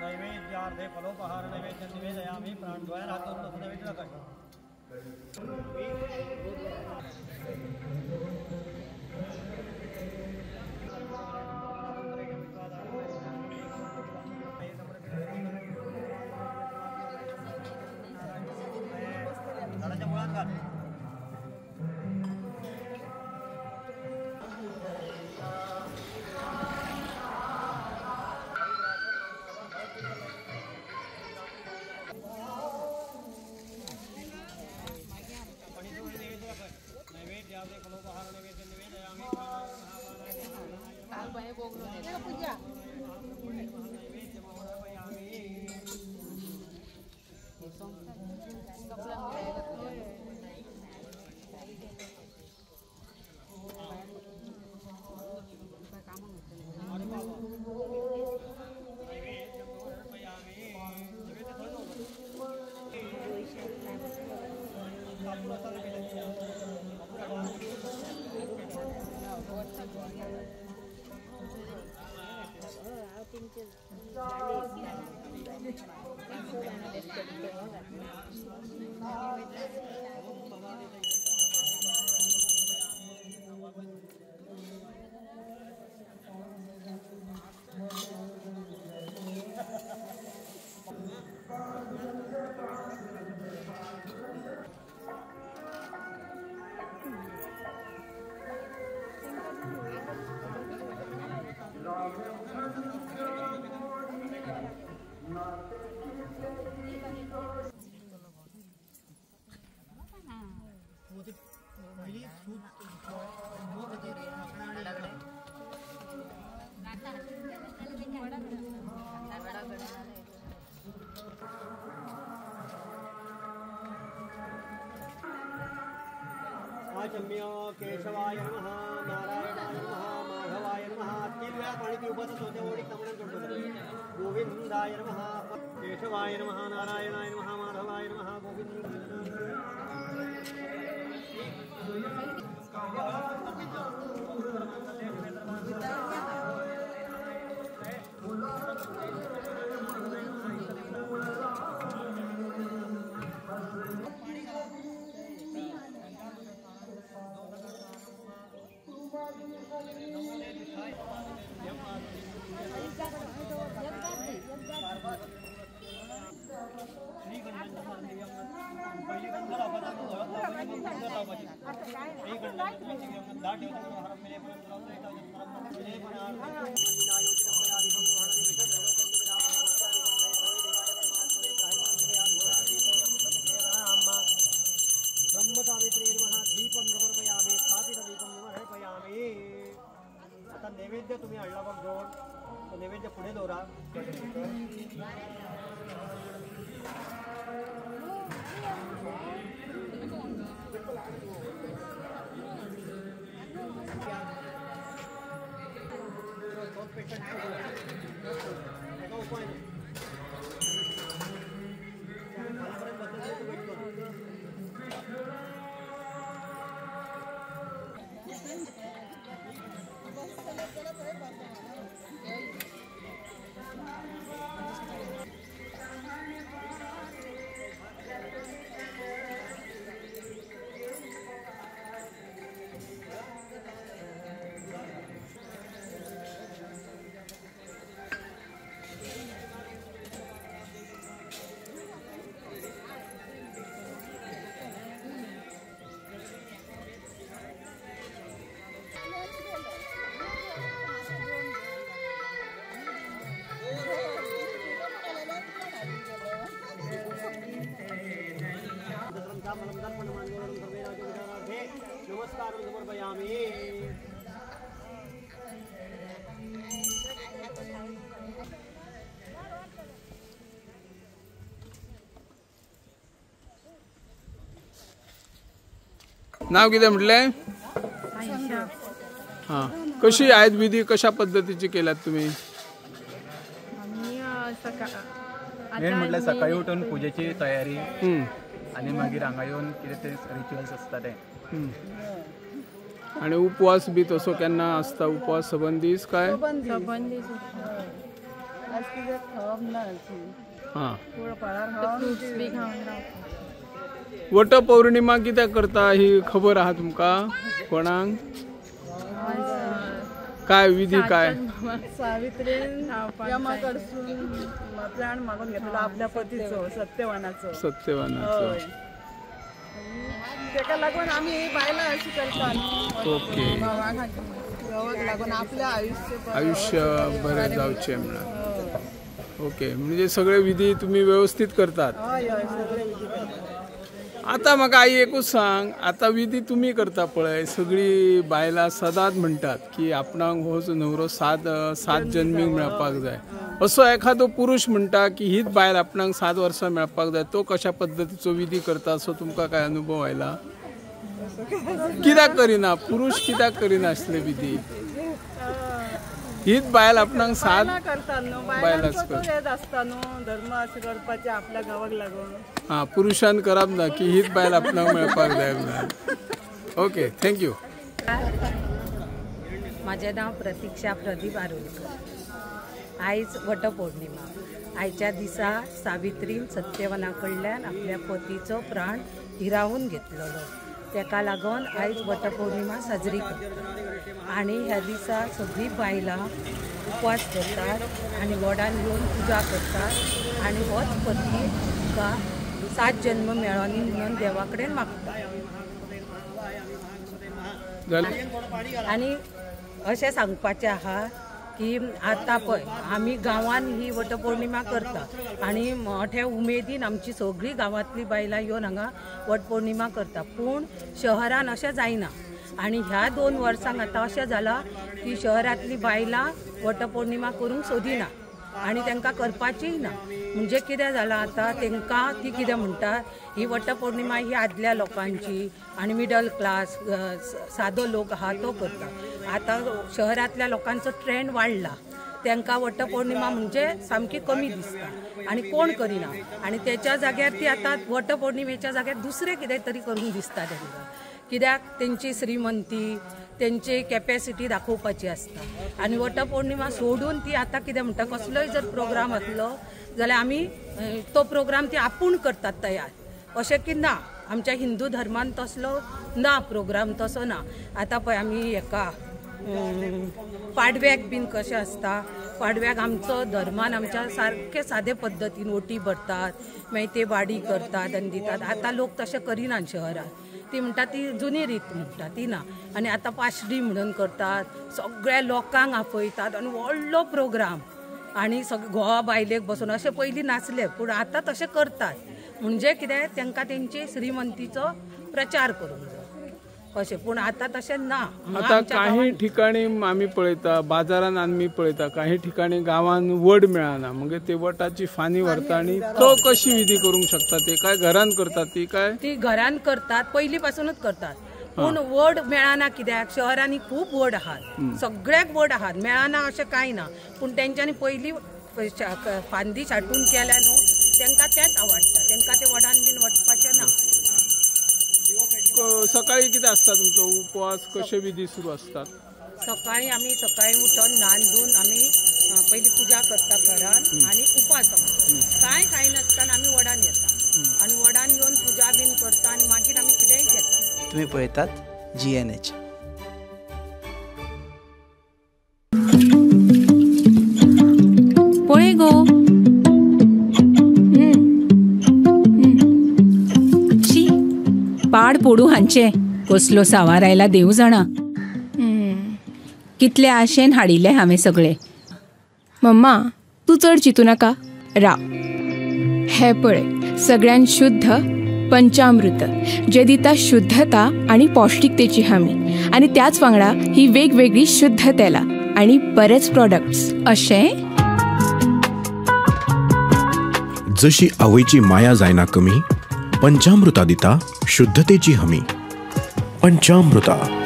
नैवेद्यार्थे फलोपहार नैवेद्य निवेदयामि प्राणद्वयेन हातोत्तम नैवेद्य आचम्य केशवाय नमः नारायणाय नमः माधवाय नमः 3 वेळा पाणी पिऊपाचं सोते ओढी कमळात जोडतो गोविंदाय नमः केशवाय नमः नारायणाय नमः माधवाय नमः आता नैवेद्य तुम्ही आणला बघ जोड तो नैवेद्य पुढे दोरा नमस्कार समर्पयामि। नाव किती म्हटले? हां, कशी आहेत विधी कशा पद्धतीची केल्यात तुम्ही? मेन म्हटलं सकाळी उठून पूजेची तयारी आणि मागीर हांगा येऊन कितें ते रिच्युअल्स असता ते आणि उपवास बी तसो केन्ना असता? उपवास सबंदीस काय? आज कितें खावप ना हरशीं हां फळार खावप बी खावन वटपौर्णिमा कित्याक करता ही खबर आहा तुमका कोणाक काय विधी काय सावित्रीन यमा कडसून प्राण मागून घेतलो आपल्या पतीचो सत्यवानाचो तेका लागून आमी बायलां अशी करता न्हू ओके देवाक लागून आपलें आयुष्य बरें जावचें म्हणून ओके म्हणजे सगळे विधी तुम्ही व्यवस्थित करतात हय हय सगळे विधी करता आता म्हाका आई एकूच सांग आता विधी तुम्ही करता पळय सगळी बायलां सदांच म्हणटात की आपणाक हो न्हवरो सात जन्मीक मेळपाक जाय असो एखादो पुरुष म्हणटा की हीच बायल आपणाक 7 वर्सां मेळपाक जाय तो कशा पद्दतीचो विधी करता असो तुमकां काय अनुभव आयला कित्याक करिना पुरुष कित्याक करिना असले विधी हीच बायल आपणाक 7 करतात न्हू बायलांच हेच आसता न्हू धर्म अशें करपाचें आपल्या गांवाक लागून हां पुरुषान करप ना की हीच बायल आपणाक मेळपाक जाय म्हणून ओके थँक्यू माझे नाव प्रतीक्षा प्रदीप आरोलकर आयज वटपौर्णिमा आयच्या दिसा सावित्रीन सत्यवना कडल्यान आपल्या पतीचो प्राण हिरावून घेतलेलो तेका लागून आयज वटपौर्णिमा साजरी करतात आणि ह्या दिसा सगळीं बायलां उपवास करतात आणि वडान येवन पुजा करतात आणि होच पती तुका 7 जन्म मेळोनी म्हणून देवा कडेन मागतात आणि अशें सांगपाचें आहा की आतां पळय आमी गांवांत ही वटपौर्णिमा करता आणि मोठ्या उमेदीन आमची सगळीं गांवांतली बायलां येवन हांगा वटपौर्णिमा करता पूण शहरान अशें जायना आणि ह्या 2 वर्सांक आतां अशें जालां की शहरांतली बायलां वटपौर्णिमा करूंक सोदिना आणि तांकां करपाचीय ना म्हणजे कितें जालां आतां तांकां ती कितें म्हणटा ही वटपौर्णिमा ही आदल्या लोकांची आणि मिडल क्लास सादो लोक आहा तो करता आतां शहरांतल्या लोकांचो ट्रेंड वाडला तांकां वटपौर्णिमा म्हणजे सामकी कमी दिसता आणि कोण करिना आणि त्याच्या जाग्यार ती आतां वटपौर्णिमेच्या जाग्यार दुसरें कितें तरी करूंक दिसता तांकां कित्याक तेंची श्रीमंती तेंची कॅपॅसिटी दाखोवपाची आसता आणि वटपौर्णिमा सोडून ती आतां कितें म्हणटा कसलोय जर प्रोग्राम आसलो जाल्यार आमी तो प्रोग्राम ती आपूण करतात तयार अशें की ना आमच्या हिंदू धर्मान तसलो ना प्रोग्राम तसो ना आतां पळय आमी हेका पाडव्याक बीन कशें आसता पाडव्याक आमचो धर्मान आमच्या सारके सादे पद्दतीन ओटी भरतात मागीर ते वाडी करतात आनी दितात आतां लोक तशें करिनात शहरांत ती म्हणटा ती जुनी रीत म्हणटा ती ना आणि आता पाशडी म्हणून करतात सगळ्या लोकांक आपयतात आणि व्हडलो प्रोग्राम आणि घोवा बायलेक बसून अशें पयलीं नासले पूण आतां तशें करतात म्हणजे कितें तांकां तेंची श्रीमंतीचो प्रचार करूंक जाय अशें पूण आतां तशें ना आता काही ठिकाणी आम्ही पळयता बाजारान आम्ही पळयता काही ठिकाणी गावान वड मेळना म्हणजे ते वटाची फानी व्हरता आणि तो कशी विधी करूंक शकता ते काय घरान करतात ती घरान करतात पयलीं पासूनच करतात पूण वड मेळना कित्याक शहरांनी खूब वड आहात सगळ्याक वड आहात मेळना अशें कांय ना पूण तेंच्यांनी पयलीं फांदी छाटून केल्या न्हू तांकां तेंच आवडटा तांकां ते वडान बीन वचपाचें ना सकाळी कितें आसता तुमचो उपवास कशे विधी सुरू असतात सकाळी उठून न्हान धुवन आमी पयलीं पुजा करता घरान आणि उपास कांय नासतना आमी वडान येता आणि वडान येवन पुजा बीन करता आणि मागीर आमी कितेंय घेता तुम्ही पळयतात GNH पळय गो पाड पोडू हांचे कसलो सावार आयला देव जाणा कितले आशेन हाडिल्ले हांवें सगळे मम्मा तू चड चिंतू नाका राव हे पळय सगळ्यान शुद्ध पंचामृत जे दिता शुद्धता आणि पौष्टिकतेची हमी आणि त्याच वांगडा ही वेगवेगळी शुद्ध तेला आणि बरेच प्रोडक्ट्स अशें जशी आवयची माया जायना कमी पंचामृता दिता शुद्धतेची हमी पंचामृता